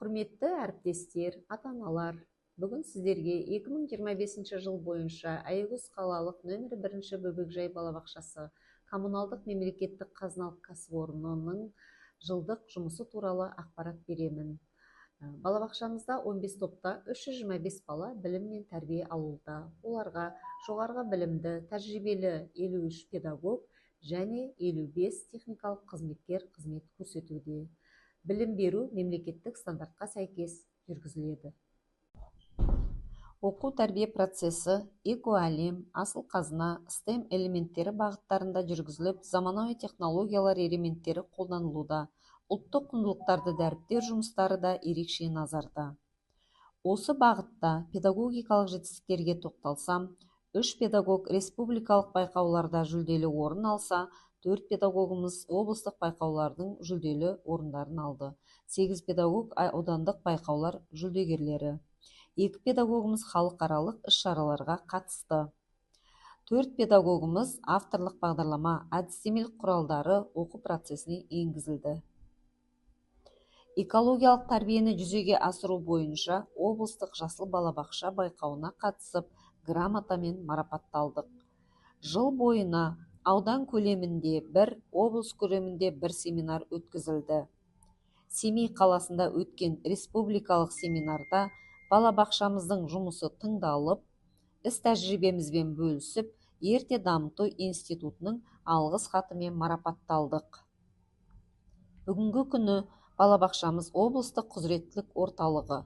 Құрметті әріптестер, ата-аналар, бүгін сіздерге 2025 жыл бойынша Аягөз қалалық нөмірі 1 бөбекжай балабақшасы коммуналдық мемлекеттік қазыналық кәсіпорнының жылдық жұмысы туралы ақпарат беремін. Балабақшамызда 15 топта 325 бала білім мен тәрбие алуда. Оларға жоғарғы білімді, тәжірибелі 53 педагог және 55 техникалық қызметкер қызмет көрсетуде. Білім беру мемлекеттік стандартқа сәйкес жүргізіледі. Оқу-тәрбие процесі эко-әлем, асыл қазына, STEM элементтері бағыттарында жүргізіліп, заманауи технологиялар элементтері қолданылуда. Ұлттық құндылықтарды дәріптеу жұмыстары да ерекше назарда. Осы бағытта педагогикалық жетістіктерге тоқталсам, 3 педагог республикалық байқауларда жүлделі орын алса, 4 педагогымыз облыстық байқаулардың жүлделі орындарын алды. 8 педагог аудандық байқаулар жүлдегерлері. 2 педагогымыз халықаралық іс-шараларға қатысты. 4 педагогымыз авторлық бағдарлама, әдістемелік құралдары оқу процесіне енгізілді. Экологиялық тәрбиені жүзеге асыру бойынша облыстық жасыл балабақша байқауына қатысып, грамотамен марапатталдық. Жыл бойына аудан көлемінде 1, облыс көлемінде 1 семинар өткізілді. Семей қаласында өткен республикалық семинарда балабақшамыздың жұмысы тыңдалып, іс-тәжірибемізбен бөлісіп, ерте дамыту институтының алғыс хатымен марапатталдық. Бүгінгі күні балабақшамыз облыстық құзыреттілік орталығы.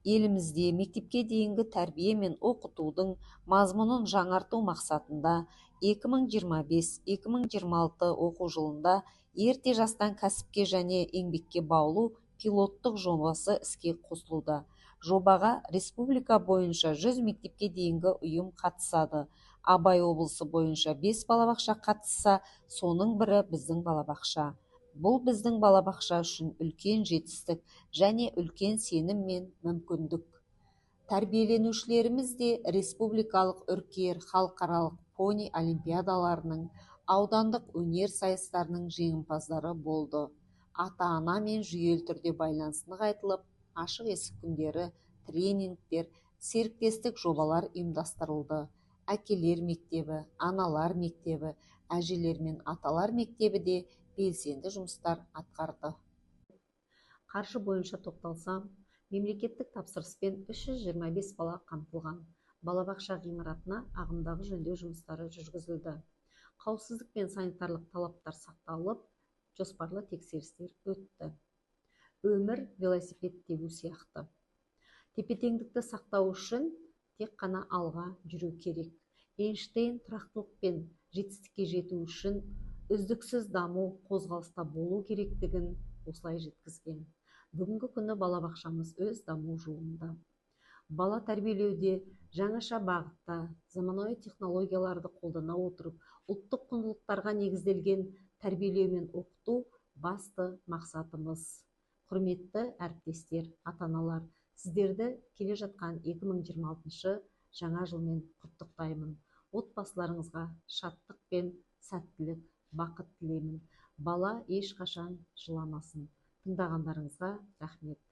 Елімізде мектепке дейінгі тәрбие мен оқытудың мазмұнын жаңарту мақсатында 2025-2026 оқу жылында ерте жастан кәсіпке және еңбекке баулу пилоттық жобасы іске қосылуда. Жобаға республика бойынша 100 мектепке дейінгі ұйым қатысады. Абай облысы бойынша 5 балабақша қатысса, соның бірі біздің балабақша. Бұл біздің балабақша үшін үлкен жетістік және үлкен сенім мен мүмкіндік. Тәрбиеленушілеріміз де республикалық үркер халықаралық пони олимпиадаларының, аудандық өнер сайыстарының жеңімпаздары болды. Ата-ана мен жүйелі түрде байланыс нығайтылып, ашық есік күндері, тренингтер, серіктестік жобалар ұйымдастырылды. Әкелер мектебі, аналар мектебі, әжелер мен аталар мектебі де белсенді жұмыстар атқарды. Қаржы бойынша тоқталсам, мемлекеттік тапсырыспен 325 бала қамтылған. Балабақша ғимаратына ағымдағы жөндеу жұмыстары жүргізілді. Қауіпсіздік пен санитарлық талаптар сақталып, жоспарлы тексерістер өтті. Өмір велосипед тебу сияқты. Тепе-теңдікті сақтау үшін тек қана алға жүру керек. Эйнштейн тұрақтылық пен жетістікке жету үшін үздіксіз даму қозғалыста болу керектігін осылай жеткізген. Бүгінгі күні балабақшамыз өз даму жолында. Бала тәрбиелеуде жаңаша бағытта заманауи технологияларды қолдана отырып, ұлттық құндылықтарға негізделген тәрбиелеу мен оқыту басты мақсатымыз. Құрметті әріптестер, ата-аналар, сіздерді келе жатқан 2026 жаңа жылмен құттықтаймын. Отбасыларыңызға шаттық пен сәттілік, бақыт тілеймін. Бала ешқашан жыламасын. Тыңдағандарыңызға рахмет.